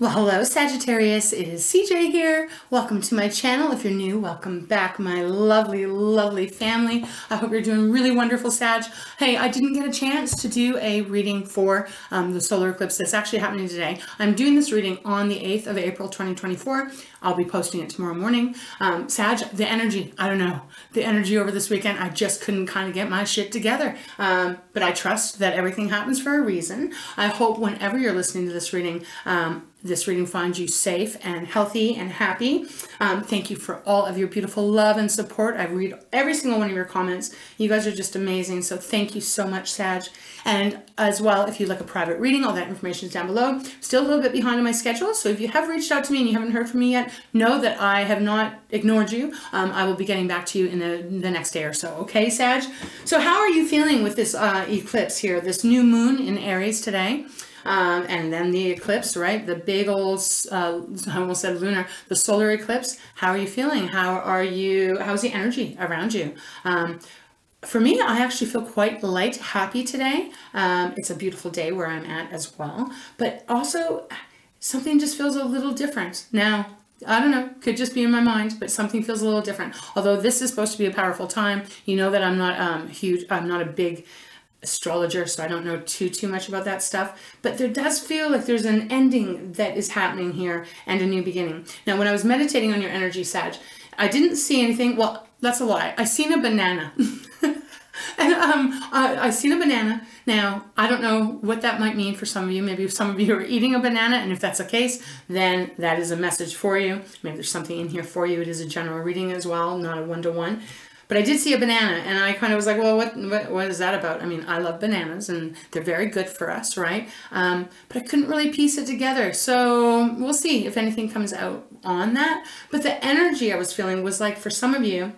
Well, hello Sagittarius, it is CJ here. Welcome to my channel. If you're new, welcome back, my lovely, lovely family. I hope you're doing really wonderful, Sag. Hey, I didn't get a chance to do a reading for the solar eclipse that's actually happening today. I'm doing this reading on the 8th of April, 2024. I'll be posting it tomorrow morning. Sag, the energy, I don't know. The energy over this weekend, I just couldn't kind of get my shit together. But I trust that everything happens for a reason. I hope whenever you're listening to this reading finds you safe and healthy and happy. Thank you for all of your beautiful love and support. I read every single one of your comments. You guys are just amazing. So thank you so much, Sag. And as well, if you'd like a private reading, all that information is down below. Still a little bit behind on my schedule. So if you have reached out to me and you haven't heard from me yet, know that I have not ignored you. I will be getting back to you in the next day or so. Okay, Sag? So how are you feeling with this eclipse here, this new moon in Aries today? And then the eclipse, right? The big old, I almost said lunar, the solar eclipse. How are you feeling? How's the energy around you? For me, I actually feel quite light, happy today. It's a beautiful day where I'm at as well, but also something just feels a little different. Now, I don't know, could just be in my mind, but something feels a little different. Although this is supposed to be a powerful time, you know that I'm not I'm not a big astrologer, so I don't know too much about that stuff, but there does feel like there's an ending that is happening here and a new beginning. Now, when I was meditating on your energy, Sag, I didn't see anything. Well, that's a lie. I seen a banana. And I seen a banana. Now, I don't know what that might mean for some of you. Maybe some of you are eating a banana, and if that's the case, then that is a message for you. Maybe there's something in here for you. It is a general reading as well, not a one-to-one. But I did see a banana, and I kind of was like, well, what is that about? I mean, I love bananas, and they're very good for us, right? But I couldn't really piece it together. So we'll see if anything comes out on that. But the energy I was feeling was like, for some of you,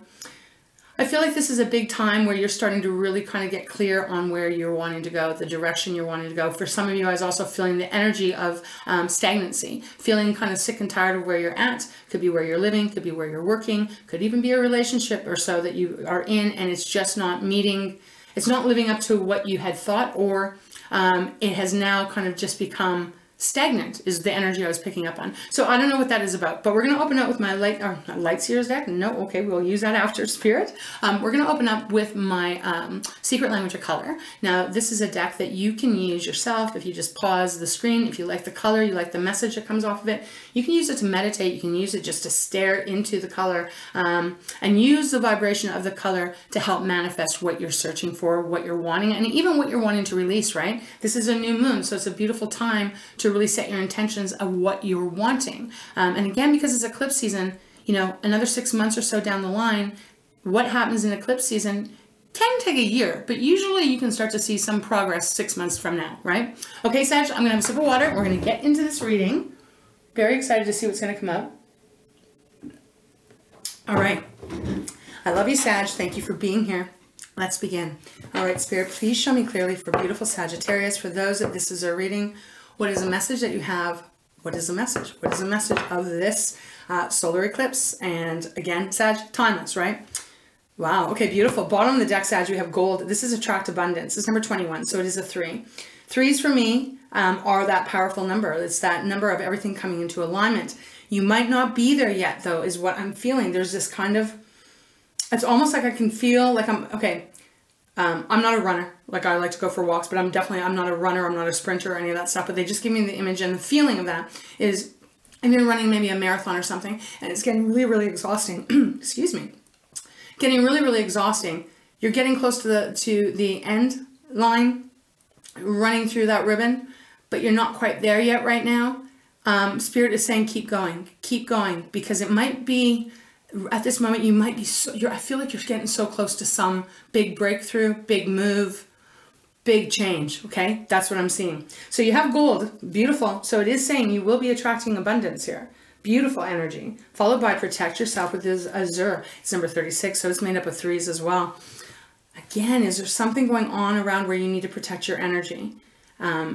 I feel like this is a big time where you're starting to really kind of get clear on where you're wanting to go, the direction you're wanting to go. For some of you, I was also feeling the energy of stagnancy, feeling kind of sick and tired of where you're at. Could be where you're living, could be where you're working, could even be a relationship or so that you are in, and it's just not meeting, it's not living up to what you had thought, or it has now kind of just become stagnant is the energy I was picking up on. So I don't know what that is about, but we're going to open up with my light seers deck. No, okay, we'll use that after, Spirit. We're going to open up with my secret language of color. Now, this is a deck that you can use yourself. If you just pause the screen, if you like the color, you like the message that comes off of it, you can use it to meditate. You can use it just to stare into the color and use the vibration of the color to help manifest what you're searching for, what you're wanting, and even what you're wanting to release, right? This is a new moon, so it's a beautiful time to really set your intentions of what you're wanting. And again, because it's eclipse season, you know, another 6 months or so down the line, what happens in eclipse season can take a year, but usually you can start to see some progress 6 months from now, right? Okay, Sag, I'm gonna have a sip of water. We're gonna get into this reading. Very excited to see what's gonna come up. All right. I love you, Sag. Thank you for being here. Let's begin. All right, Spirit, please show me clearly for beautiful Sagittarius. For those that this is a reading, what is the message that you have? What is the message? What is the message of this solar eclipse? And again, Sag, timeless, right? Wow. Okay, beautiful. Bottom of the deck, Sag, we have gold. This is attract abundance. It's number 21, so it is a 3. 3s for me are that powerful number. It's that number of everything coming into alignment. You might not be there yet, though, is what I'm feeling. There's this kind of, it's almost like I can feel like I'm not a runner. Like, I like to go for walks, but I'm not a runner. I'm not a sprinter or any of that stuff. But they just give me the image and the feeling of that is, I'm running maybe a marathon or something, and it's getting really, really exhausting. Excuse me. Getting really, really exhausting. You're getting close to the end line, running through that ribbon, but you're not quite there yet right now. Spirit is saying, keep going, because it might be, at this moment, you might be, I feel like you're getting so close to some big breakthrough, big move, big change, okay? That's what I'm seeing. So you have gold, beautiful. So it is saying you will be attracting abundance here. Beautiful energy, followed by protect yourself with this azure. It's number 36, so it's made up of 3s as well. Again, is there something going on around where you need to protect your energy?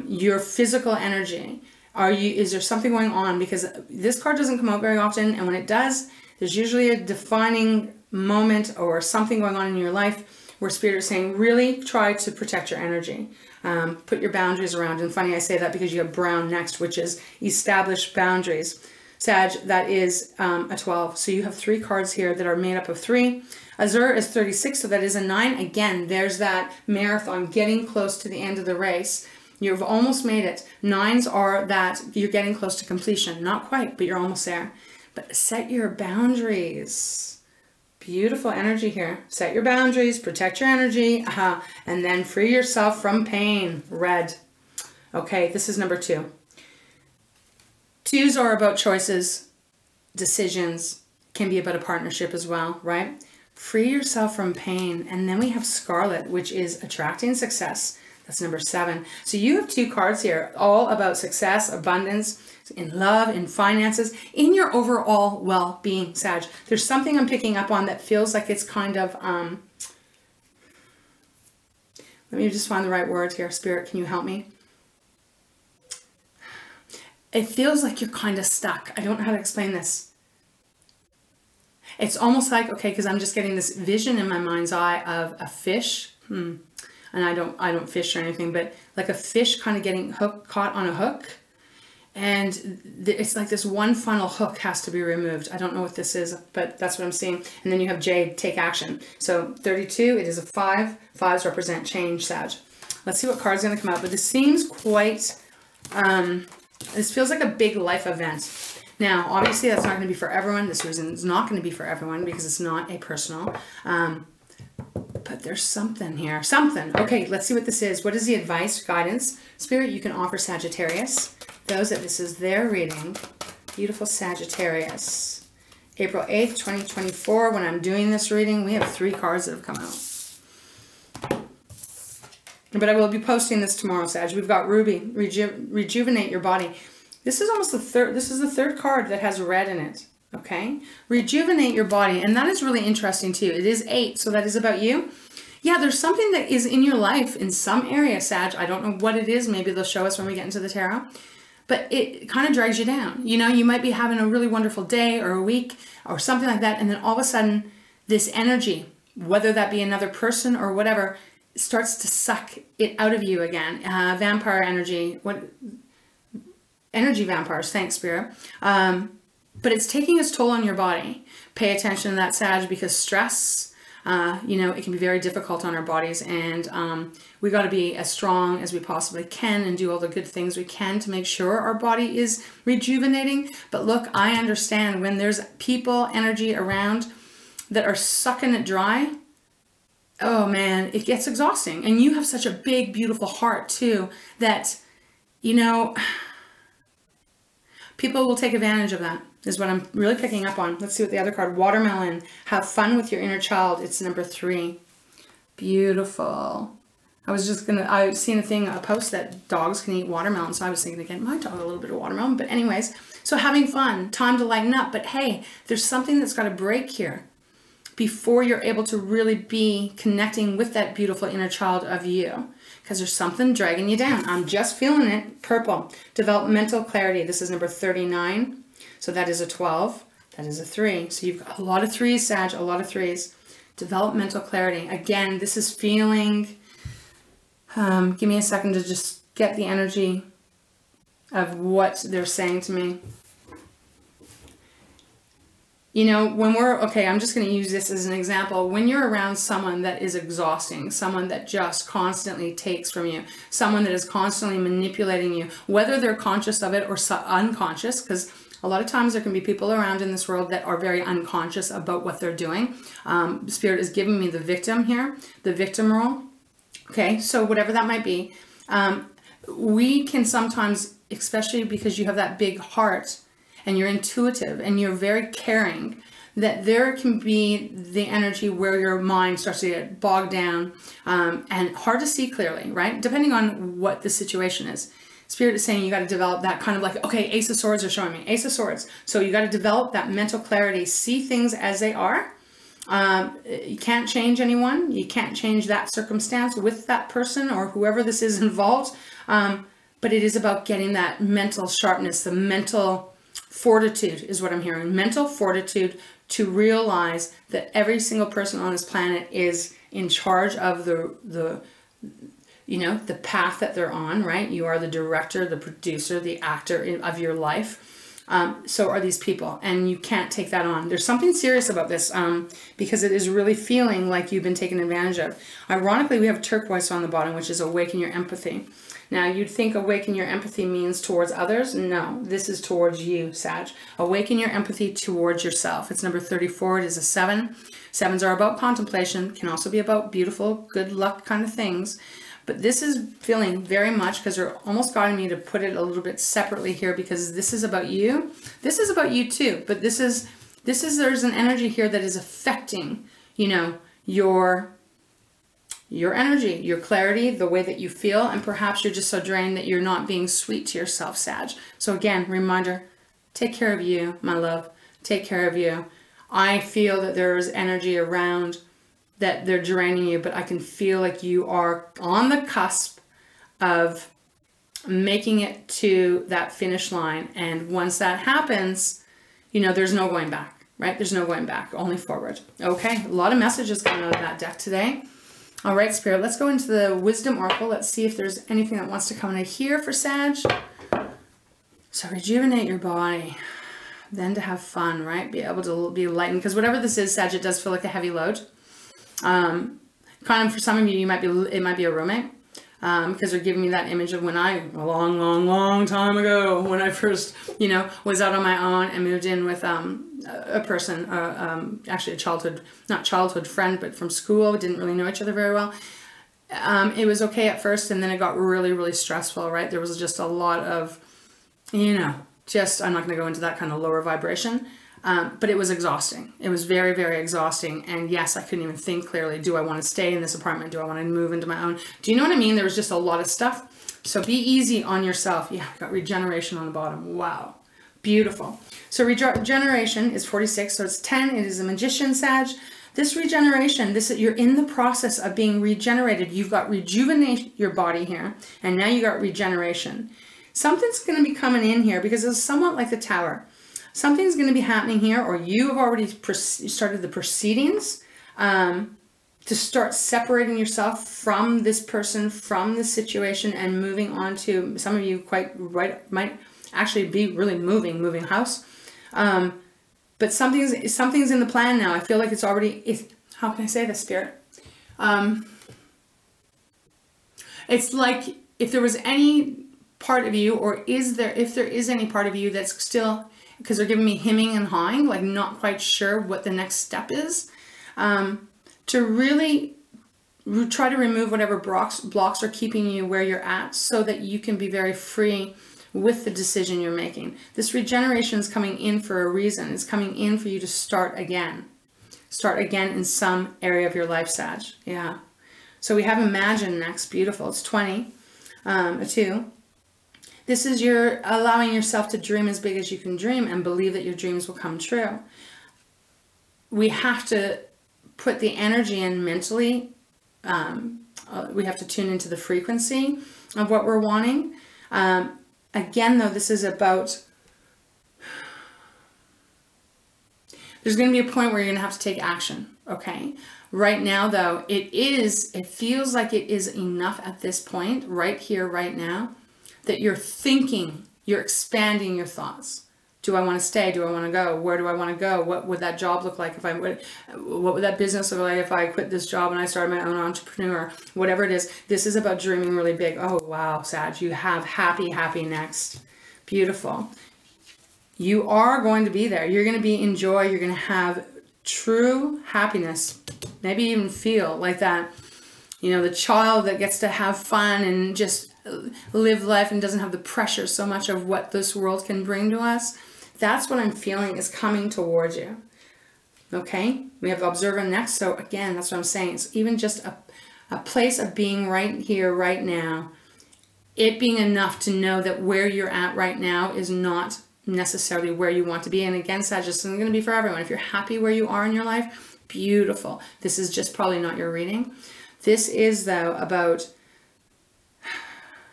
Your physical energy. Is there something going on? Because this card doesn't come out very often, and when it does, there's usually a defining moment or something going on in your life where Spirit is saying, really try to protect your energy. Put your boundaries around. And funny, I say that because you have brown next, which is establish boundaries. Sag, that is a 12. So you have 3 cards here that are made up of 3. Azure is 36, so that is a 9. Again, there's that marathon, getting close to the end of the race. You've almost made it. 9s are that you're getting close to completion. Not quite, but you're almost there. But set your boundaries. Beautiful energy here. Set your boundaries, protect your energy, and then free yourself from pain. Red. Okay, this is number 2. 2s are about choices, decisions, can be about a partnership as well, right? Free yourself from pain. And then we have Scarlet, which is attracting success. That's number 7. So you have 2 cards here, all about success, abundance, in love, in finances, in your overall well-being, Sag. There's something I'm picking up on that feels like it's kind of, let me just find the right words here. Spirit, can you help me? It feels like you're kind of stuck. I don't know how to explain this. It's almost like, okay, because I'm just getting this vision in my mind's eye of a fish. And I don't fish or anything, but like a fish kind of getting caught on a hook. And it's like this one funnel hook has to be removed. I don't know what this is, but that's what I'm seeing. And then you have Jade, take action. So 32, it is a 5. 5s represent change, Sag. Let's see what card's going to come out. But this seems quite, this feels like a big life event. Now, obviously, that's not going to be for everyone. This reason is not going to be for everyone because it's not a personal. But there's something here. Something. Okay, let's see what this is. What is the advice, guidance, Spirit you can offer Sagittarius? Those that this is their reading. Beautiful Sagittarius. April 8th, 2024. When I'm doing this reading, we have 3 cards that have come out. But I will be posting this tomorrow, Sag. We've got Ruby, rejuvenate your body. This is almost the third. This is the 3rd card that has red in it. Okay, rejuvenate your body, and that is really interesting too. It is 8, so that is about you. Yeah, there's something that is in your life in some area, Sag. I don't know what it is. Maybe they'll show us when we get into the tarot. But it kind of drags you down. You know, you might be having a really wonderful day or a week or something like that, and then all of a sudden, this energy, whether that be another person or whatever, starts to suck it out of you again. Vampire energy. Energy vampires. Thanks, Spirit. But it's taking its toll on your body. Pay attention to that, Sag, because stress, you know, it can be very difficult on our bodies. And we got to be as strong as we possibly can and do all the good things we can to make sure our body is rejuvenating. But look, I understand when there's people, energy around that are sucking it dry. Oh, man, it gets exhausting. And you have such a big, beautiful heart, too, that, you know, people will take advantage of that. Is what I'm really picking up on. Let's see what the other card, Watermelon. Have fun with your inner child. It's number 3. Beautiful. I've seen a post that dogs can eat watermelon. So I was thinking again, my dog a little bit of watermelon. But anyways, so having fun, time to lighten up. But hey, there's something that's got to break here before you're able to really be connecting with that beautiful inner child of you. Because there's something dragging you down. I'm just feeling it. Purple. Developmental clarity. This is number 39. So that is a 12. That is a 3. So you've got a lot of 3s, Sag, a lot of 3s. Developmental clarity. Again, this is feeling, give me a second to just get the energy of what they're saying to me. You know, when okay, I'm just going to use this as an example. When you're around someone that is exhausting, someone that just constantly takes from you, someone that is constantly manipulating you, whether they're conscious of it or unconscious, because a lot of times there can be people around in this world that are very unconscious about what they're doing. Spirit is giving me the victim here, the victim role. Okay, so whatever that might be, we can sometimes, especially because you have that big heart and you're intuitive and you're very caring, that there can be the energy where your mind starts to get bogged down and hard to see clearly, right? Depending on what the situation is. Spirit is saying you got to develop that kind of like, okay, Ace of Swords are showing me. Ace of Swords. So you got to develop that mental clarity. See things as they are. You can't change anyone. You can't change that circumstance with that person or whoever this is involved. But it is about getting that mental sharpness, the mental fortitude is what I'm hearing. Mental fortitude to realize that every single person on this planet is in charge of the path that they're on, right? You are the director, the producer, the actor of your life. So are these people, and you can't take that on. There's something serious about this because it is really feeling like you've been taken advantage of. Ironically, we have turquoise on the bottom, which is awaken your empathy. Now, you'd think awaken your empathy means towards others. No, this is towards you, Sag. Awaken your empathy towards yourself. It's number 34. It is a 7. 7s are about contemplation, can also be about beautiful, good luck kind of things. But this is feeling very much, because they're almost guiding me to put it a little bit separately here, because this is about you. This is about you too, but there's an energy here that is affecting, your energy, your clarity, the way that you feel, and perhaps you're just so drained that you're not being sweet to yourself, Sag. So again, reminder, take care of you, my love. Take care of you. I feel that there is energy around that they're draining you, but I can feel like you are on the cusp of making it to that finish line. And once that happens, there's no going back, right? There's no going back, only forward. Okay, a lot of messages coming out of that deck today. All right, Spirit, let's go into the Wisdom Oracle. Let's see if there's anything that wants to come in here for Sag. So rejuvenate your body, then to have fun, right? Be able to be lightened, because whatever this is, Sag, it does feel like a heavy load. Kind of for some of you, it might be a roommate, because they're giving me that image of when a long time ago, when I first, was out on my own and moved in with a person, actually not childhood friend, but from school. Didn't really know each other very well. It was okay at first, and then it got really, really stressful, right? There was just a lot of, I'm not going to go into that kind of lower vibration. But it was exhausting. It was very, very exhausting. And yes, I couldn't even think clearly. Do I want to stay in this apartment? Do I want to move into my own? Do you know what I mean? There was just a lot of stuff. So be easy on yourself. Yeah, got regeneration on the bottom. Wow. Beautiful. So regeneration is 46. So it's 10. It is a magician, Sag. This regeneration, you're in the process of being regenerated. You've got rejuvenate your body here. And now you got regeneration. Something's going to be coming in here, because it's somewhat like the Tower. Something's going to be happening here, or you have already started the proceedings to start separating yourself from this person, from this situation, and moving on to, some of you might actually be really moving house. But something's in the plan now. I feel like it's already, how can I say this, Spirit? It's like if there was any part of you, or if there is any part of you that's still, because they're giving me hemming and hawing, like not quite sure what the next step is, to really try to remove whatever blocks are keeping you where you're at, so that you can be very free with the decision you're making. This regeneration is coming in for a reason. It's coming in for you to start again. Start again in some area of your life, Sag. Yeah. So we have Imagine next. Beautiful. It's 20. A 2. This is you're allowing yourself to dream as big as you can dream and believe that your dreams will come true. We have to put the energy in mentally. We have to tune into the frequency of what we're wanting. Again, though, this is about, there's going to be a point where you're going to have to take action. Okay. Right now, though, it feels like it is enough at this point, right here, right now, that you're thinking, you're expanding your thoughts. Do I want to stay? Do I want to go? Where do I want to go? What would that job look like if what would that business look like if I quit this job and I started my own entrepreneur? Whatever it is, this is about dreaming really big. Oh, wow, Sag, you have happy next. Beautiful. You are going to be there. You're going to be in joy. You're going to have true happiness. Maybe even feel like that, the child that gets to have fun and just live life and doesn't have the pressure so much of what this world can bring to us. That's what I'm feeling is coming towards you. Okay, we have Observer next. So again, that's what I'm saying. It's even just a place of being right here, right now. It being enough to know that where you're at right now is not necessarily where you want to be. And again, Sag, this isn't going to be for everyone. If you're happy where you are in your life, beautiful. This is just probably not your reading. This is, though, about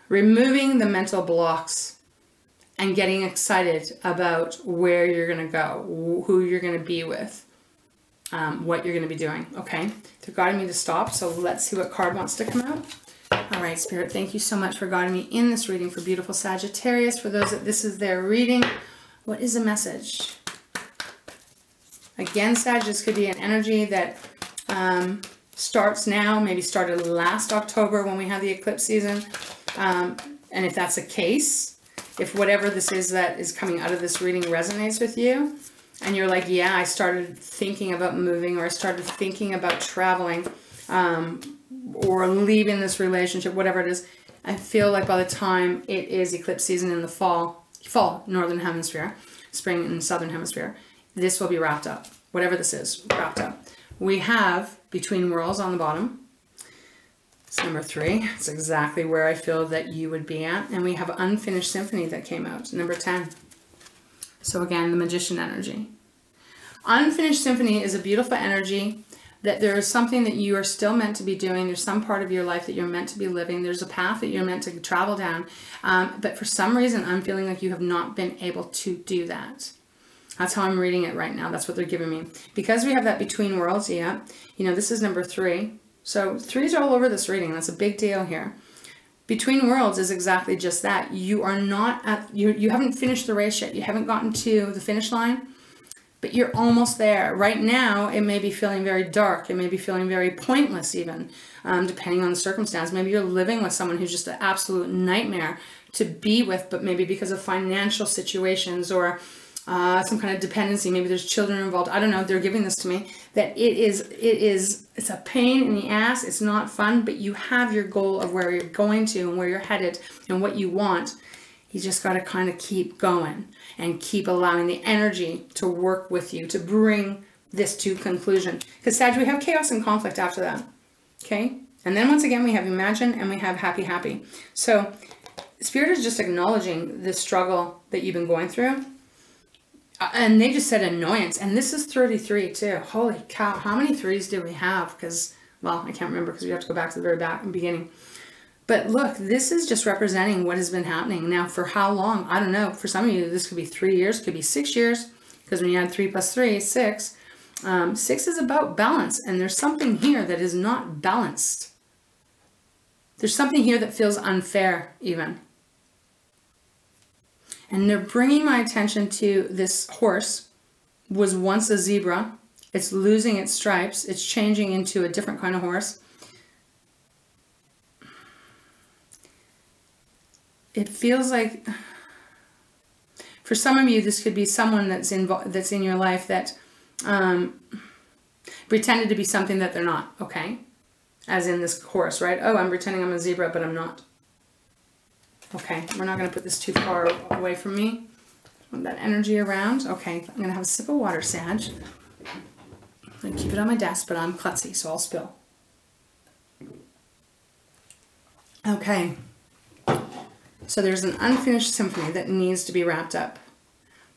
removing the mental blocks and getting excited about where you're going to go, who you're going to be with. what you're going to be doing. Okay, they're guiding me to stop, so let's see what card wants to come out. All right, Spirit, thank you so much for guiding me in this reading for beautiful Sagittarius. For those that this is their reading, what is the message? Again, Sag, this could be an energy that starts now, maybe started last October when we had the eclipse season. And if that's the case, if whatever this is that is coming out of this reading resonates with you, and you're like, yeah, I started thinking about moving, or I started thinking about traveling, or leaving this relationship, whatever it is, I feel like by the time it is eclipse season in the fall, northern hemisphere, spring in southern hemisphere, this will be wrapped up. Whatever this is, wrapped up. We have Between Worlds on the bottom. It's number 3. It's exactly where I feel that you would be at. And we have Unfinished Symphony that came out, number 10. So again, the Magician energy. Unfinished Symphony is a beautiful energy that there is something that you are still meant to be doing. There's some part of your life that you're meant to be living. There's a path that you're meant to travel down. But for some reason, I'm feeling like you have not been able to do that. That's how I'm reading it right now. That's what they're giving me. Because we have that Between Worlds, yeah. You know, this is number 3. So 3s are all over this reading. That's a big deal here. Between Worlds is exactly just that. You are not at, you haven't finished the race yet. You haven't gotten to the finish line, but you're almost there. Right now, it may be feeling very dark. It may be feeling very pointless even, depending on the circumstance. Maybe you're living with someone who's just an absolute nightmare to be with, but maybe because of financial situations or some kind of dependency, maybe there's children involved. I don't know. They're giving this to me that it's a pain in the ass. It's not fun, but you have your goal of where you're going to and where you're headed and what you want. You just got to kind of keep going and keep allowing the energy to work with you to bring this to conclusion. Because Sag, we have chaos and conflict after that. Okay. And then once again, we have Imagine and we have Happy, Happy. So Spirit is just acknowledging the struggle that you've been going through. And they just said annoyance. And this is 33 too. Holy cow. How many 3s did we have? Because, well, I can't remember because we have to go back to the very beginning. But look, this is just representing what has been happening. Now, for how long? I don't know. For some of you, this could be 3 years, could be 6 years. Because when you add 3 plus 3, 6. 6 is about balance. And there's something here that is not balanced. There's something here that feels unfair even. And they're bringing my attention to this horse. Was once a zebra. It's losing its stripes. It's changing into a different kind of horse. It feels like, for some of you, this could be someone that's in your life that pretended to be something that they're not, okay? As in this horse, right? Oh, I'm pretending I'm a zebra, but I'm not. Okay, we're not going to put this too far away from me. Want that energy around. Okay, I'm going to have a sip of water, Sag. I'm going to keep it on my desk, but I'm klutzy, so I'll spill. Okay. So there's an unfinished symphony that needs to be wrapped up.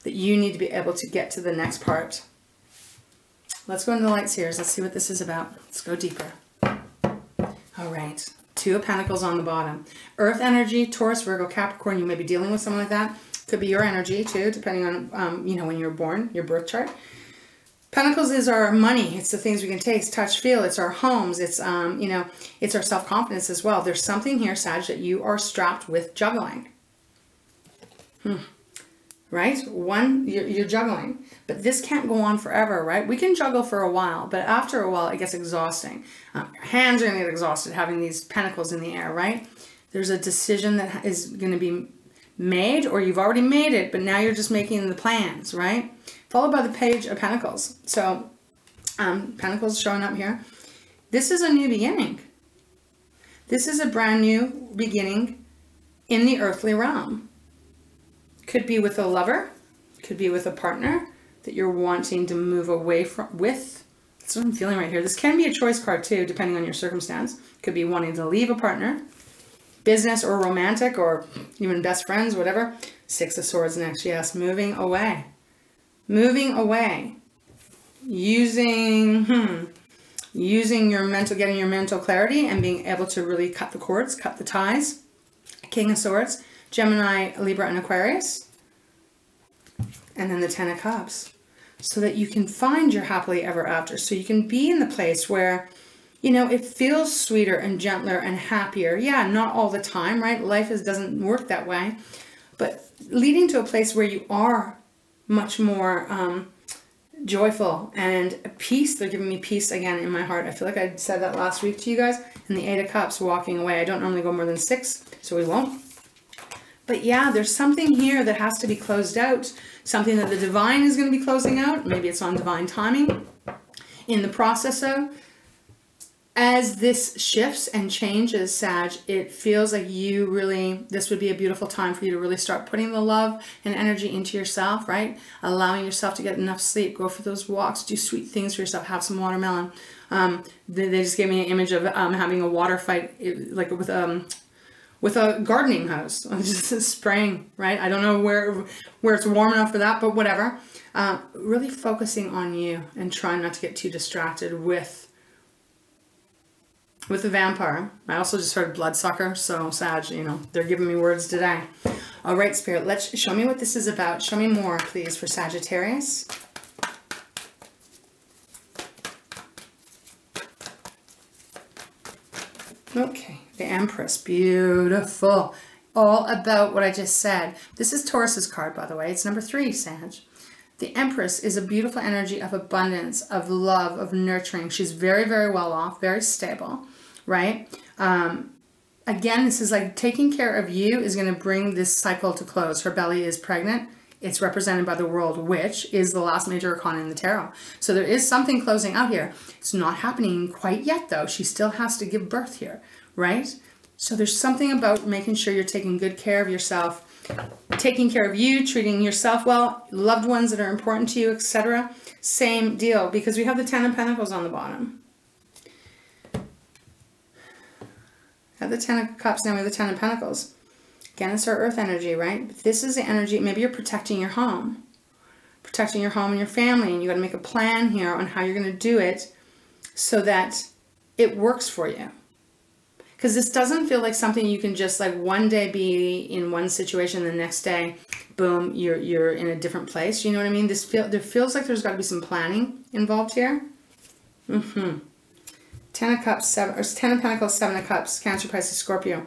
That you need to be able to get to the next part. Let's go into the light seers. Let's see what this is about. Let's go deeper. All right. 2 of Pentacles on the bottom. Earth energy, Taurus, Virgo, Capricorn. You may be dealing with someone like that. Could be your energy too, depending on, you know, when you were born, your birth chart. Pentacles is our money. It's the things we can taste, touch, feel. It's our homes. It's, you know, it's our self-confidence as well. There's something here, Sag, that you are strapped with juggling. Right? You're juggling. But this can't go on forever, right? We can juggle for a while, but after a while, it gets exhausting. Your hands are going to get exhausted having these pentacles in the air, right? There's a decision that is going to be made, or you've already made it, but now you're just making the plans, right? Followed by the Page of Pentacles. So, Pentacles showing up here. This is a new beginning. This is a brand new beginning in the earthly realm. Could be with a lover, could be with a partner that you're wanting to move away from with. That's what I'm feeling right here. This can be a choice card too, depending on your circumstance. Could be wanting to leave a partner, business or romantic, or even best friends, whatever. 6 of Swords next, yes, moving away. Moving away. Using your mental, getting your mental clarity and being able to really cut the cords, cut the ties. King of Swords. Gemini, Libra, and Aquarius. And then the 10 of Cups. so that you can find your happily ever after. So you can be in the place where, you know, it feels sweeter and gentler and happier. Yeah, not all the time, right? Life doesn't work that way. But leading to a place where you are much more joyful and peace. They're giving me peace again in my heart. I feel like I said that last week to you guys. And the 8 of Cups, walking away. I don't normally go more than 6, so we won't. But yeah, there's something here that has to be closed out. Something that the divine is going to be closing out. Maybe it's on divine timing in the process of. As this shifts and changes, Sag, it feels like you really, this would be a beautiful time for you to really start putting the love and energy into yourself, right? Allowing yourself to get enough sleep, go for those walks, do sweet things for yourself, have some watermelon. They just gave me an image of having a water fight, like with a gardening hose, just spraying, right? I don't know where it's warm enough for that, but whatever. Really focusing on you and trying not to get too distracted with the vampire. I also just heard bloodsucker, so Sag, you know, they're giving me words today. All right, Spirit, let's show me what this is about. Show me more, please, for Sagittarius. Okay, the Empress, beautiful. All about what I just said. This is Taurus's card, by the way. It's number 3, Sag. The Empress is a beautiful energy of abundance, of love, of nurturing. She's very, very well off, very stable, right? Again, this is like taking care of you is going to bring this cycle to close. Her belly is pregnant. It's represented by the World Witch, is the last major arcana in the tarot. So there is something closing out here. It's not happening quite yet, though. She still has to give birth here, right? So there's something about making sure you're taking good care of yourself, taking care of you, treating yourself well, loved ones that are important to you, etc. Same deal, because we have the 10 of Pentacles on the bottom. Have the 10 of Cups, now we have the 10 of Pentacles. Again, it's our earth energy, right? But this is the energy, maybe you're protecting your home. Protecting your home and your family, and you got to make a plan here on how you're going to do it so that it works for you. Because this doesn't feel like something you can just like one day be in one situation, the next day, boom, you're in a different place. You know what I mean? There feels like there's got to be some planning involved here. 10 of Cups, 10 of Pentacles, 7 of Cups, Cancer, Pisces, Scorpio.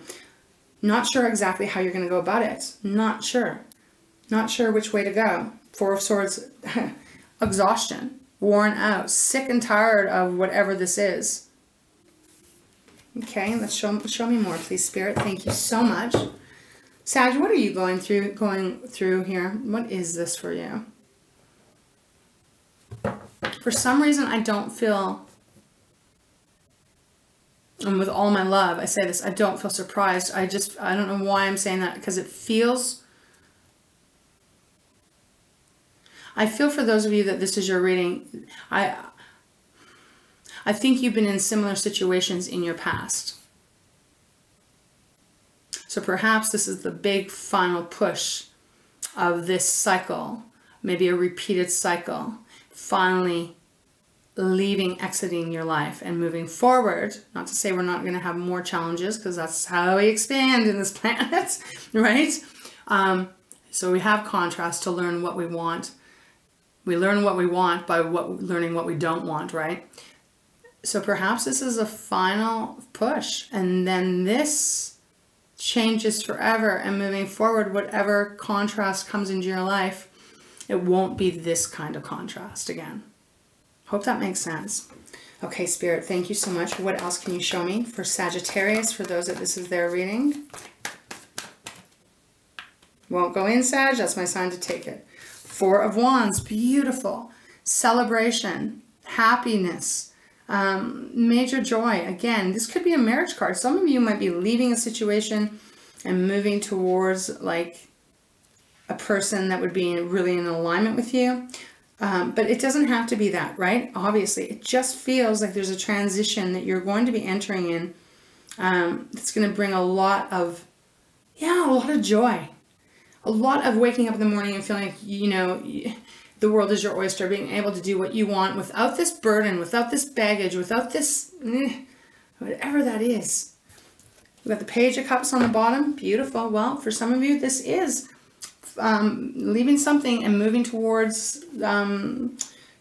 Not sure exactly how you're going to go about it. Not sure. Not sure which way to go. 4 of Swords, exhaustion, worn out, sick and tired of whatever this is. Okay, let's show me more, please, Spirit. Thank you so much. Sag, what are you going through here? What is this for you? For some reason, I don't feel, and with all my love, I say this, I don't feel surprised. I don't know why I'm saying that, because it feels, I feel for those of you that this is your reading, I think you've been in similar situations in your past. So perhaps this is the big final push of this cycle, maybe a repeated cycle, finally leaving, exiting your life and moving forward. Not to say we're not going to have more challenges, because that's how we expand in this planet, right? So we have contrast to learn what we want. We learn what we want by learning what we don't want, right? So perhaps this is a final push, and then this changes forever, and moving forward, whatever contrast comes into your life, it won't be this kind of contrast again. Hope that makes sense. Okay, Spirit, thank you so much. What else can you show me for Sagittarius, for those that this is their reading? Won't go in, Sag. That's my sign to take it. 4 of Wands, beautiful. Celebration, happiness, major joy. Again, this could be a marriage card. Some of you might be leaving a situation and moving towards like a person that would be really in alignment with you. But it doesn't have to be that, right? Obviously, it just feels like there's a transition that you're going to be entering in. It's going to bring a lot of joy. A lot of waking up in the morning and feeling like, you know, the world is your oyster, being able to do what you want without this burden, without this baggage, without this, whatever that is. We've got the Page of Cups on the bottom. Beautiful. Well, for some of you, this is leaving something and moving towards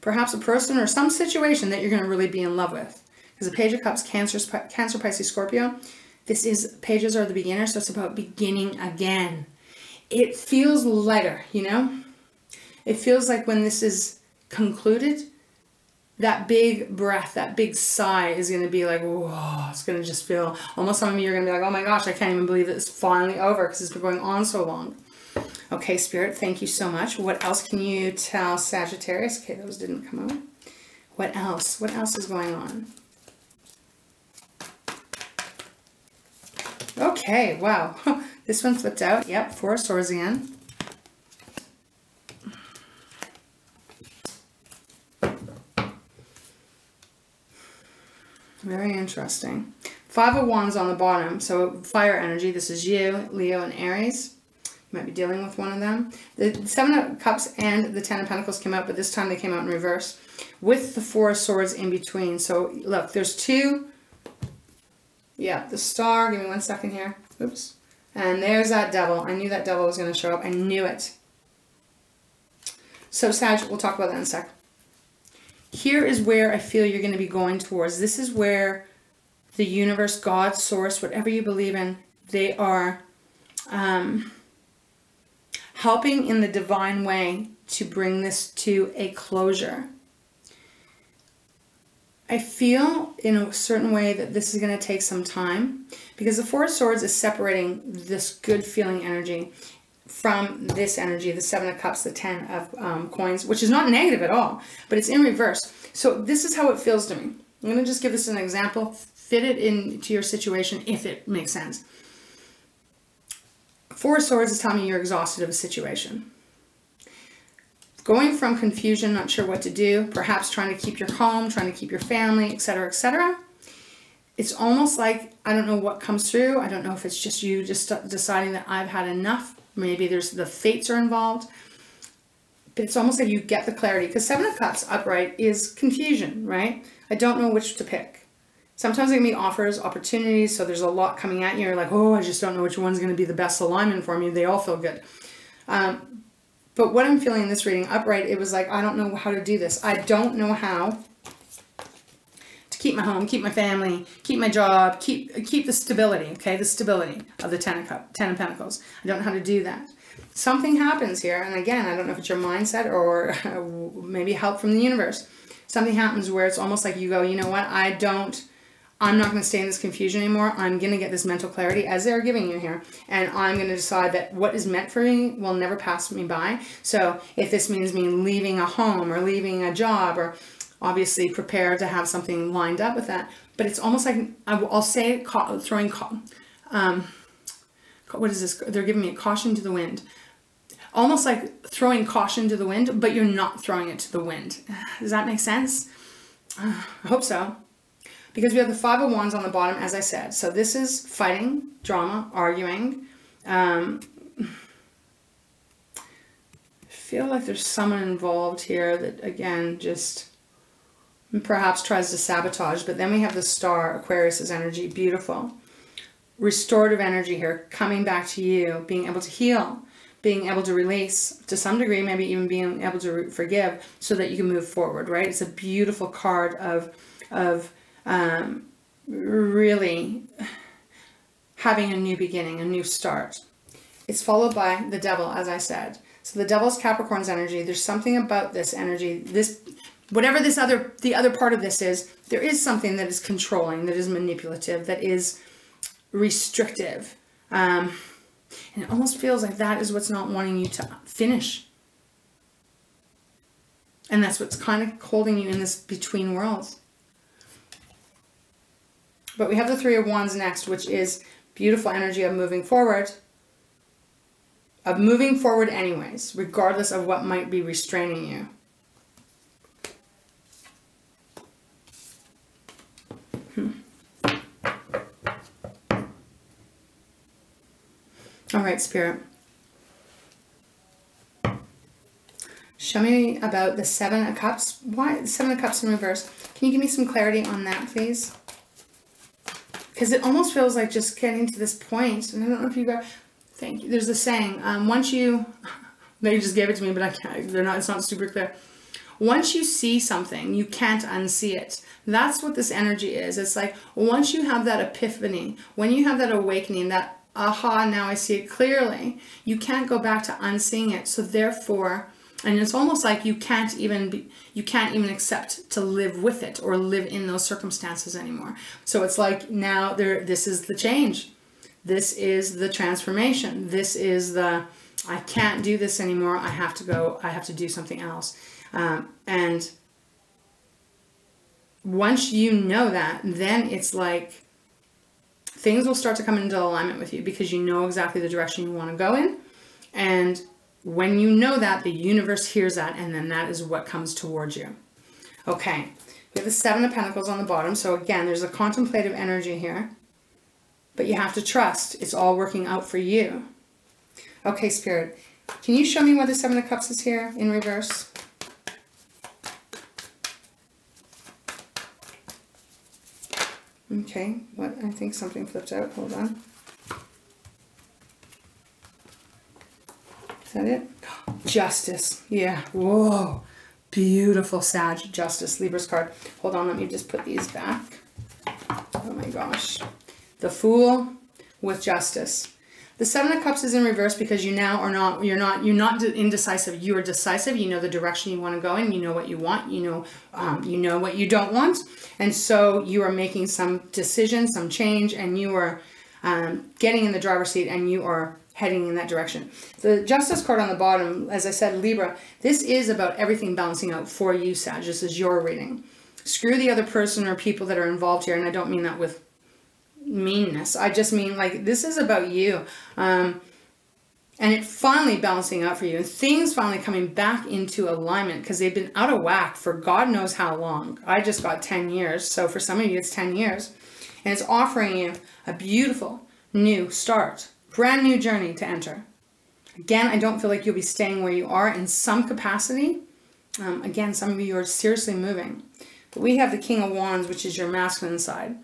perhaps a person or some situation that you're going to really be in love with. Because the Page of Cups, Cancer, Pisces, Scorpio, this is, pages are the beginner, so it's about beginning again. It feels lighter, you know? It feels like when this is concluded, that big breath, that big sigh is going to be like, whoa, it's going to just feel, almost some of you are going to be like, oh my gosh, I can't even believe that it's finally over because it's been going on so long. Okay, Spirit, thank you so much. What else can you tell Sagittarius? Okay, those didn't come out. What else? What else is going on? Okay, wow. This one flipped out. Yep, Four of Swords again. Very interesting. Five of Wands on the bottom. So fire energy. This is you, Leo, and Aries. You might be dealing with one of them. The Seven of Cups and the Ten of Pentacles came out, but this time they came out in reverse with the Four of Swords in between. So look, there's two. Yeah, the Star. Give me 1 second here. Oops. And there's that Devil. I knew that Devil was going to show up. I knew it. So Sag, we'll talk about that in a sec. Here is where I feel you're going to be going towards. This is where the universe, God, source, whatever you believe in, they are helping in the divine way to bring this to a closure. I feel in a certain way that this is going to take some time because the Four of Swords is separating this good feeling energy from this energy, the Seven of Cups, the Ten of Coins, which is not negative at all, but it's in reverse. So this is how it feels to me. I'm going to just give this an example, fit it into your situation if it makes sense. Four of Swords is telling me you're exhausted of a situation. Going from confusion, not sure what to do, perhaps trying to keep your home, trying to keep your family, etc., etc. It's almost like, I don't know what comes through. I don't know if it's just you just deciding that I've had enough. Maybe there's the fates are involved. But it's almost like you get the clarity. Because Seven of Cups upright is confusion, right? I don't know which to pick. Sometimes it can be offers, opportunities. So there's a lot coming at you. You're like, oh, I just don't know which one's going to be the best alignment for me. They all feel good. But what I'm feeling in this reading, upright, it was like, I don't know how to do this. I don't know how to keep my home, keep my family, keep my job, keep the stability, okay? The stability of the Ten of Pentacles. I don't know how to do that. Something happens here, and again, I don't know if it's your mindset or maybe help from the universe. Something happens where it's almost like you go, you know what, I'm not going to stay in this confusion anymore. I'm going to get this mental clarity as they're giving you here. And I'm going to decide that what is meant for me will never pass me by. So if this means me leaving a home or leaving a job, or obviously prepare to have something lined up with that. But it's almost like, I'll say throwing, what is this? They're giving me a caution to the wind. Almost like throwing caution to the wind, but you're not throwing it to the wind. Does that make sense? I hope so. Because we have the Five of Wands on the bottom, as I said. So this is fighting, drama, arguing. I feel like there's someone involved here that, again, just perhaps tries to sabotage. But then we have the Star, Aquarius's energy, beautiful. Restorative energy here, coming back to you, being able to heal, being able to release, to some degree, maybe even being able to forgive so that you can move forward, right? It's a beautiful card of really having a new beginning, a new start. It's followed by the Devil, as I said. So the Devil's Capricorn's energy. There's something about this energy, this, whatever this the other part of this is, there is something that is controlling, that is manipulative, that is restrictive. And it almost feels like that is what's not wanting you to finish. And that's what's kind of holding you in this between worlds. But we have the Three of Wands next, which is beautiful energy of moving forward. Of moving forward anyways, regardless of what might be restraining you. All right, Spirit. Show me about the Seven of Cups. Why Seven of Cups in reverse? Can you give me some clarity on that, please? Because it almost feels like just getting to this point, and I don't know if you got, thank you, there's a saying, once you, They just gave it to me, but I can't, it's not super clear. Once you see something, you can't unsee it. That's what this energy is. It's like once you have that epiphany, when you have that awakening, that aha, now I see it clearly, you can't go back to unseeing it. So therefore, and it's almost like you can't even accept to live with it or live in those circumstances anymore. So it's like now this is the change. This is the transformation. This is the, I can't do this anymore. I have to go, I have to do something else. And once you know that, then it's like things will start to come into alignment with you because you know exactly the direction you want to go in. And when you know that, the universe hears that, and then that is what comes towards you. Okay, we have the Seven of Pentacles on the bottom. So again, there's a contemplative energy here, but you have to trust it's all working out for you. Okay, Spirit, can you show me why the Seven of Cups is here in reverse? Okay, what? I think something flipped out. Hold on. Is that it? Justice. Yeah. Whoa. Beautiful Sag. Justice. Libra's card. Hold on. Let me just put these back. Oh my gosh. The Fool with Justice. The Seven of Cups is in reverse because you now are not, you're not indecisive. You are decisive. You know the direction you want to go in. You know what you want. You know what you don't want. And so you are making some decision, some change, and you are getting in the driver's seat, and you are heading in that direction. The Justice card on the bottom, as I said, Libra, this is about everything balancing out for you, Sag. This is your reading. Screw the other person or people that are involved here, and I don't mean that with meanness. I just mean like this is about you. And it finally balancing out for you, and things finally coming back into alignment because they've been out of whack for God knows how long. I just got 10 years. So for some of you, it's 10 years. And it's offering you a beautiful new start, brand new journey to enter. Again, I don't feel like you'll be staying where you are in some capacity. Again, some of you are seriously moving. But we have the King of Wands, which is your masculine side.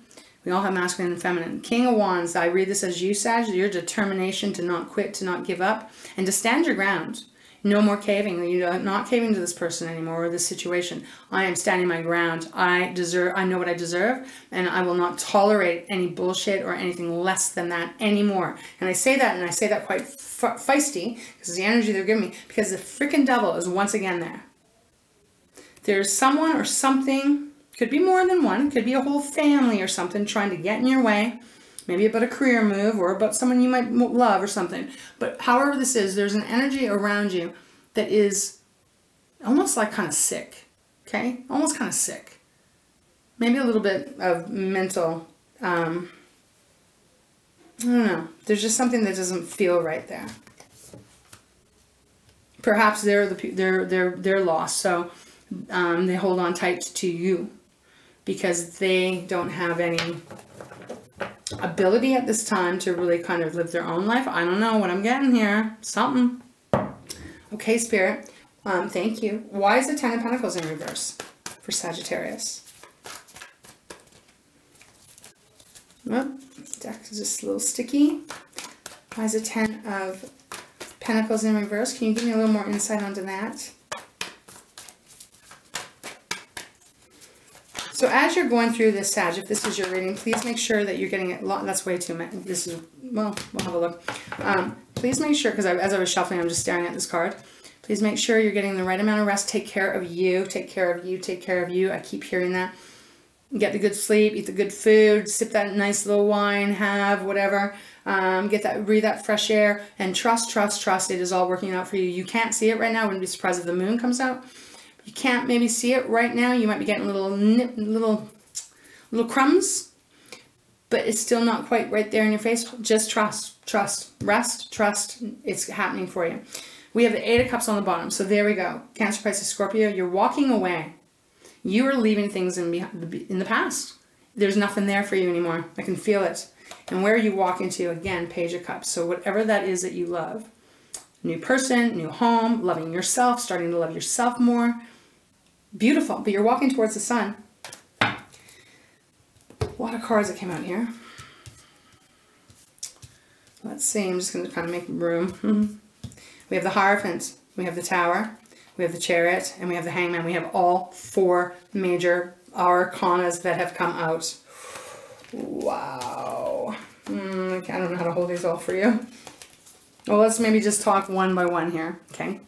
We all have masculine and feminine. King of Wands, I read this as you, Sag, your determination to not quit, to not give up, and to stand your ground. No more caving. You're not caving to this person anymore or this situation. I am standing my ground. I know what I deserve, and I will not tolerate any bullshit or anything less than that anymore. And I say that, and I say that quite feisty, because it's the energy they're giving me, because the freaking devil is once again there. There's someone or something, could be more than one, could be a whole family or something trying to get in your way, maybe about a career move or about someone you might love or something. But however this is, there's an energy around you that is almost like kind of sick, okay? Almost kind of sick. Maybe a little bit of mental, I don't know. There's just something that doesn't feel right there. Perhaps they're lost, so they hold on tight to you, because they don't have any ability at this time to really kind of live their own life. I don't know what I'm getting here. Something. Okay, Spirit. Thank you. Why is the Ten of Pentacles in reverse for Sagittarius? Well, this deck is just a little sticky. Why is the Ten of Pentacles in reverse? Can you give me a little more insight onto that? So as you're going through this, Sag, if this is your reading, please make sure that you're getting it. That's way too much. This is, well, we'll have a look. Please make sure, because as I was shuffling, I'm just staring at this card. Please make sure you're getting the right amount of rest. Take care of you. Take care of you. Take care of you. I keep hearing that. Get the good sleep. Eat the good food. Sip that nice little wine. Have whatever. Breathe that fresh air. And trust, trust, trust. It is all working out for you. You can't see it right now. I wouldn't be surprised if the moon comes out. You can't maybe see it right now. You might be getting little crumbs, but it's still not quite right there in your face. Just trust, trust, rest, trust. It's happening for you. We have the Eight of Cups on the bottom. So there we go. Cancer, Pisces, Scorpio. You're walking away. You are leaving things in the past. There's nothing there for you anymore. I can feel it. And where are you walking to? Again, Page of Cups. So whatever that is that you love. New person, new home, loving yourself, starting to love yourself more. Beautiful, but you're walking towards the sun. A lot of cards that came out here. Let's see, I'm just going to kind of make room. We have the Hierophant. we have the Tower, we have the Chariot, and we have the Hangman. We have all 4 major arcanas that have come out. Wow. I don't know how to hold these all for you. Well, let's maybe just talk one by one here, okay?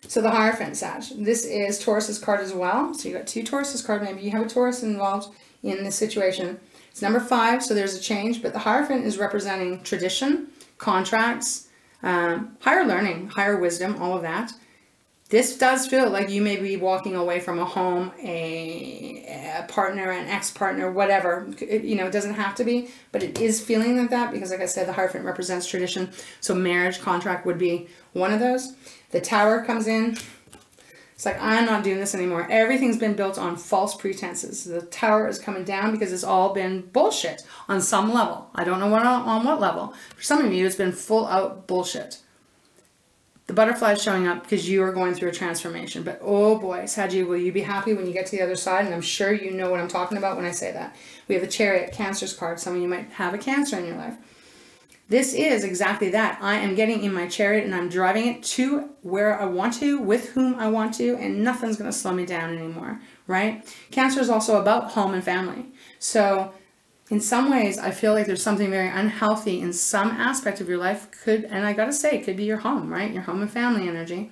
So the Hierophant, Sag. This is Taurus's card as well. So you got 2 Taurus's cards. Maybe you have a Taurus involved in this situation. It's number 5, so there's a change. But the Hierophant is representing tradition, contracts, higher learning, higher wisdom, all of that. This does feel like you may be walking away from a home, a partner, an ex-partner, whatever. It doesn't have to be, but it is feeling like that because, like I said, the Hierophant represents tradition. So marriage, contract would be one of those. The Tower comes in. It's like, I'm not doing this anymore. Everything's been built on false pretenses. The Tower is coming down because it's all been bullshit on some level. I don't know on what level. For some of you, it's been full out bullshit. The Butterfly is showing up because you are going through a transformation. But oh boy, Saggy, will you be happy when you get to the other side? And I'm sure you know what I'm talking about when I say that. We have the Chariot, Cancer's card. Some of you might have a Cancer in your life. This is exactly that. I am getting in my Chariot and I'm driving it to where I want to, with whom I want to, and nothing's going to slow me down anymore, right? Cancer is also about home and family. So in some ways, I feel like there's something very unhealthy in some aspect of your life. And I gotta say, it could be your home, right? Your home and family energy.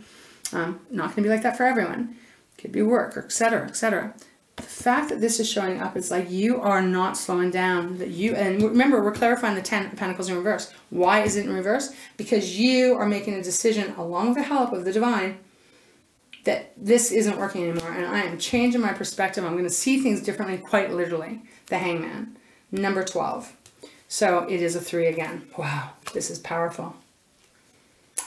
Not gonna be like that for everyone. Could be work, or etc., etc. The fact that this is showing up is like you are not slowing down. And remember, we're clarifying the 10 of Pentacles in reverse. Why is it in reverse? Because you are making a decision, along with the help of the Divine, that this isn't working anymore. And I am changing my perspective. I'm gonna see things differently, quite literally. The Hangman. Number 12. So it is a 3 again. Wow, this is powerful.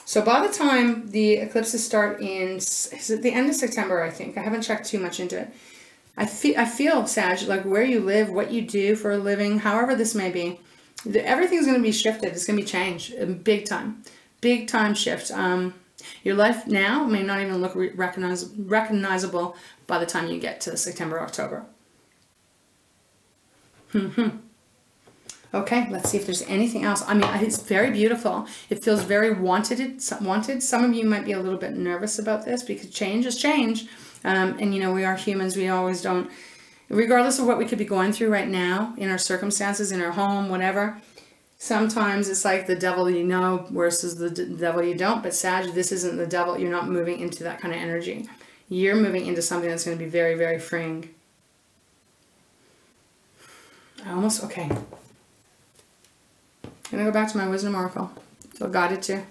So by the time the eclipses start is it the end of September, I think. I haven't checked too much into it. I feel, Sag, like where you live, what you do for a living, however this may be, everything's going to be shifted. It's going to be changed. Big time shift. Your life now may not even look recognizable by the time you get to September, October. Okay, let's see if there's anything else. I mean, it's very beautiful. It feels very wanted. Some of you might be a little bit nervous about this because change is change. And we are humans. We always don't, regardless of what we could be going through right now in our circumstances, in our home, whatever. Sometimes it's like the devil you know versus the devil you don't. But Sag, this isn't the devil. You're not moving into that kind of energy. You're moving into something that's going to be very, very freeing. Okay. I'm going to go back to my Wisdom Oracle. Feel guided to.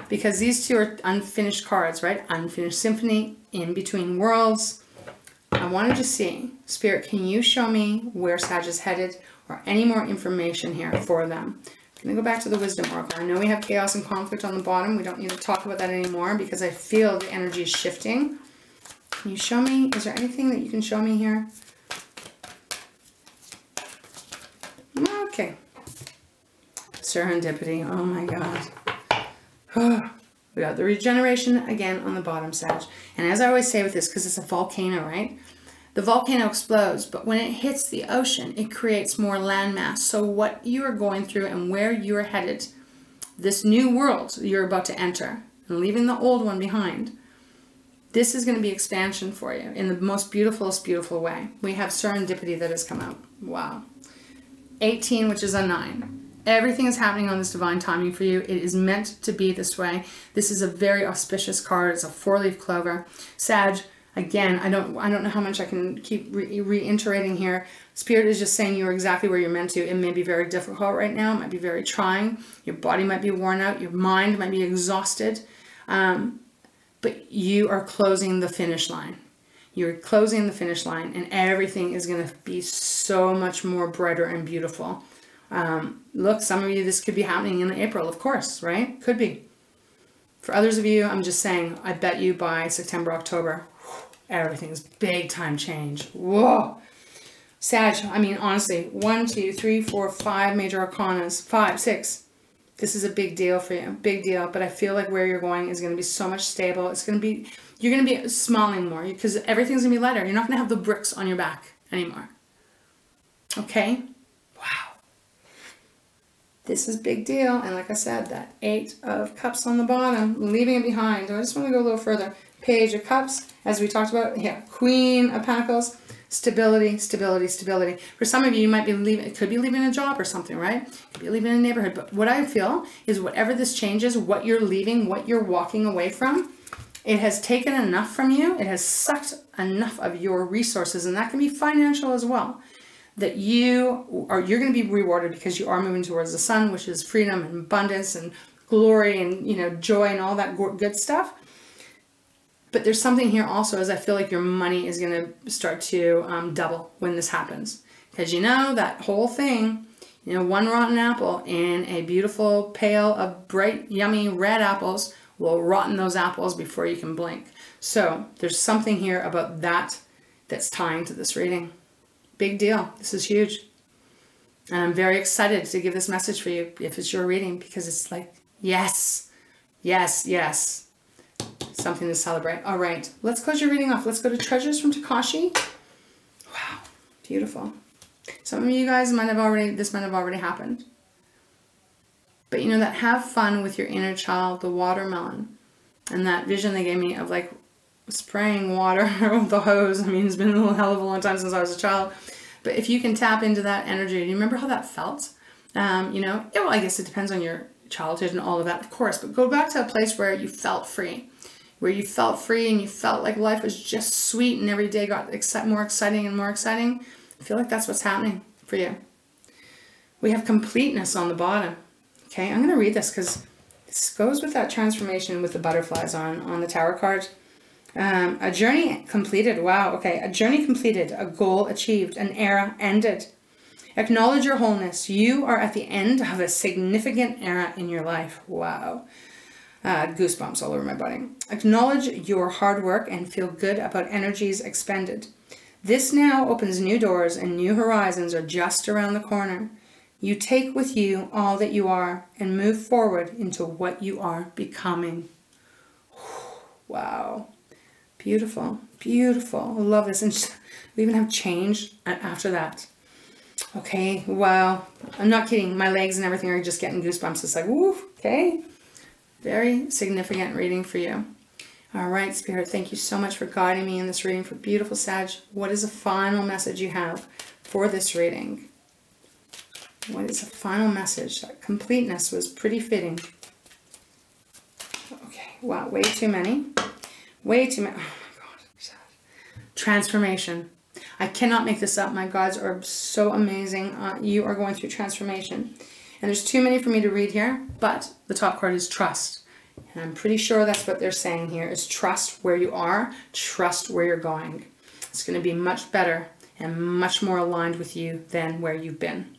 Because these two are unfinished cards, right? Unfinished Symphony, In Between Worlds. I wanted to see, Spirit, can you show me where Sag is headed or any more information here for them? I'm going to go back to the Wisdom Oracle. I know we have chaos and conflict on the bottom. We don't need to talk about that anymore because I feel the energy is shifting. Can you show me, is there anything that you can show me here? Okay. Serendipity. Oh my God. We got the regeneration again on the bottom, Sag. And as I always say with this, because it's a volcano, right? The volcano explodes, but when it hits the ocean, it creates more landmass. So what you are going through and where you are headed, this new world you're about to enter, and leaving the old one behind, this is going to be expansion for you in the most beautiful way. We have serendipity that has come out. Wow. 18, which is a 9. Everything is happening on this divine timing for you. It is meant to be this way. This is a very auspicious card. It's a 4-leaf clover. Sag, again, I don't know how much I can keep reiterating here. Spirit is just saying you're exactly where you're meant to. It may be very difficult right now. It might be very trying. Your body might be worn out. Your mind might be exhausted. But you are closing the finish line. You're closing the finish line and everything is going to be so much more brighter and beautiful. Look, some of you, this could be happening in April, of course, right? Could be. For others of you, I'm just saying, I bet you by September, October, everything's big time change. Whoa. Sag, I mean, honestly, 1, 2, 3, 4, 5 major arcanas, 5, 6. This is a big deal for you, big deal. But I feel like where you're going is going to be so much stable. It's going to be, you're going to be smiling more because everything's going to be lighter. You're not going to have the bricks on your back anymore. Okay? Wow. This is big deal. And like I said, that 8 of Cups on the bottom, leaving it behind. I just want to go a little further. Page of Cups, as we talked about. Yeah, Queen of Pentacles. Stability, stability, stability. For some of you, you might be leaving, it could be leaving a job or something, right? It could be leaving a neighborhood. But what I feel is whatever this changes, what you're leaving, what you're walking away from, it has taken enough from you. It has sucked enough of your resources, and that can be financial as well, that you're going to be rewarded because you are moving towards the sun, which is freedom and abundance and glory and, you know, joy and all that good stuff. But there's something here also, as I feel like your money is going to start to double when this happens. Because you know, that whole thing, you know, one rotten apple in a beautiful pail of bright, yummy red apples will rotten those apples before you can blink. So there's something here about that that's tying to this reading. Big deal. This is huge. And I'm very excited to give this message for you if it's your reading, because it's like, yes, yes, yes. Something to celebrate. All right, let's close your reading off. Let's go to Treasures from Takashi. Wow, beautiful. Some of you guys might have already, this might have already happened. But you know that, have fun with your inner child, the watermelon. And that vision they gave me of like spraying water with the hose. I mean, it's been a hell of a long time since I was a child. But if you can tap into that energy, do you remember how that felt? You know, well, I guess it depends on your childhood and all of that, of course. But go back to a place where you felt free. Where you felt free and you felt like life was just sweet and every day got more exciting and more exciting. I feel like that's what's happening for you. We have completeness on the bottom. Okay, I'm going to read this because this goes with that transformation with the butterflies on the tarot card. A journey completed. Wow, okay. A journey completed. A goal achieved. An era ended. Acknowledge your wholeness. You are at the end of a significant era in your life. Wow. Goosebumps all over my body. Acknowledge your hard work and feel good about energies expended. This now opens new doors and new horizons are just around the corner. You take with you all that you are and move forward into what you are becoming. Wow. Beautiful. Beautiful. I love this. And we even have change after that. Okay. Wow. I'm not kidding. My legs and everything are just getting goosebumps. It's like, woo. Okay. Very significant reading for you. All right, Spirit, thank you so much for guiding me in this reading for beautiful Sag. What is the final message you have for this reading? What is the final message? That completeness was pretty fitting. Okay, wow, way too many. Way too many. Oh my God. Transformation. I cannot make this up. My gods are so amazing. You are going through transformation. And there's too many for me to read here, but the top card is trust. And I'm pretty sure that's what they're saying here, is trust where you are, trust where you're going. It's going to be much better and much more aligned with you than where you've been.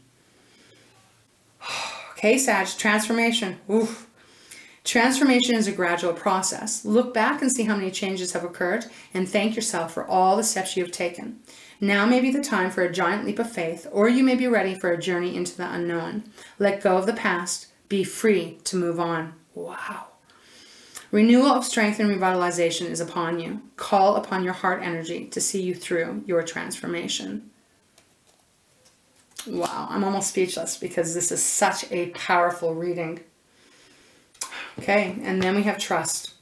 Okay, Sag, transformation. Oof. Transformation is a gradual process. Look back and see how many changes have occurred and thank yourself for all the steps you have taken. Now may be the time for a giant leap of faith, or you may be ready for a journey into the unknown. Let go of the past. Be free to move on. Wow. Renewal of strength and revitalization is upon you. Call upon your heart energy to see you through your transformation. Wow, I'm almost speechless because this is such a powerful reading. Okay, and then we have trust.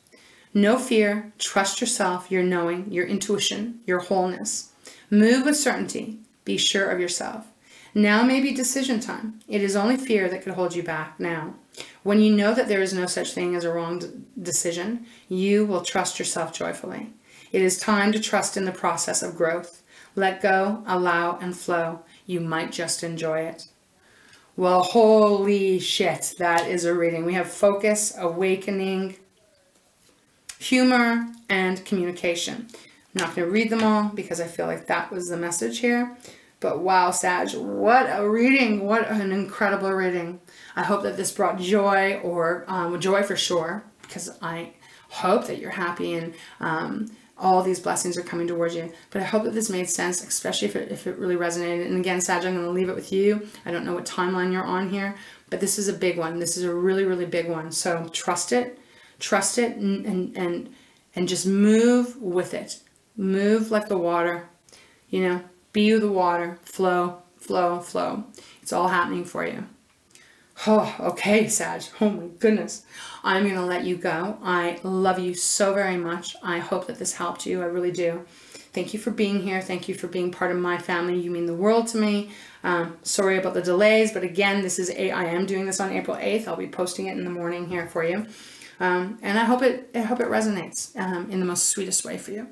No fear. Trust yourself, your knowing, your intuition, your wholeness. Move with certainty. Be sure of yourself. Now may be decision time. It is only fear that could hold you back now. When you know that there is no such thing as a wrong decision, you will trust yourself joyfully. It is time to trust in the process of growth. Let go, allow, and flow. You might just enjoy it. Well, holy shit, that is a reading. We have focus, awakening, humor, and communication. I'm not going to read them all because I feel like that was the message here. But wow, Sag, what a reading. What an incredible reading. I hope that this brought joy, or joy for sure, because I hope that you're happy and all these blessings are coming towards you. But I hope that this made sense, especially if it really resonated. And again, Sag, I'm going to leave it with you. I don't know what timeline you're on here, but this is a big one. This is a really, really big one. So trust it, and just move with it. Move like the water, you know, be the water, flow, flow, flow. It's all happening for you. Oh, okay, Sag. Oh my goodness. I'm going to let you go. I love you so very much. I hope that this helped you. I really do. Thank you for being here. Thank you for being part of my family. You mean the world to me. Sorry about the delays, but again, I am doing this on April 8th. I'll be posting it in the morning here for you. And I hope it resonates in the most sweetest way for you.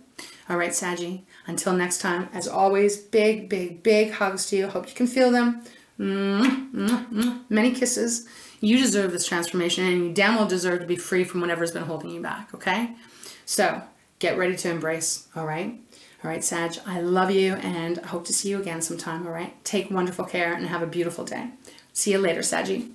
All right, Saggy. Until next time, as always, big, big, big hugs to you. Hope you can feel them. Many kisses. You deserve this transformation, and you damn well deserve to be free from whatever's been holding you back, okay? So get ready to embrace, all right? All right, Sag, I love you, and I hope to see you again sometime, all right? Take wonderful care and have a beautiful day. See you later, Saggy.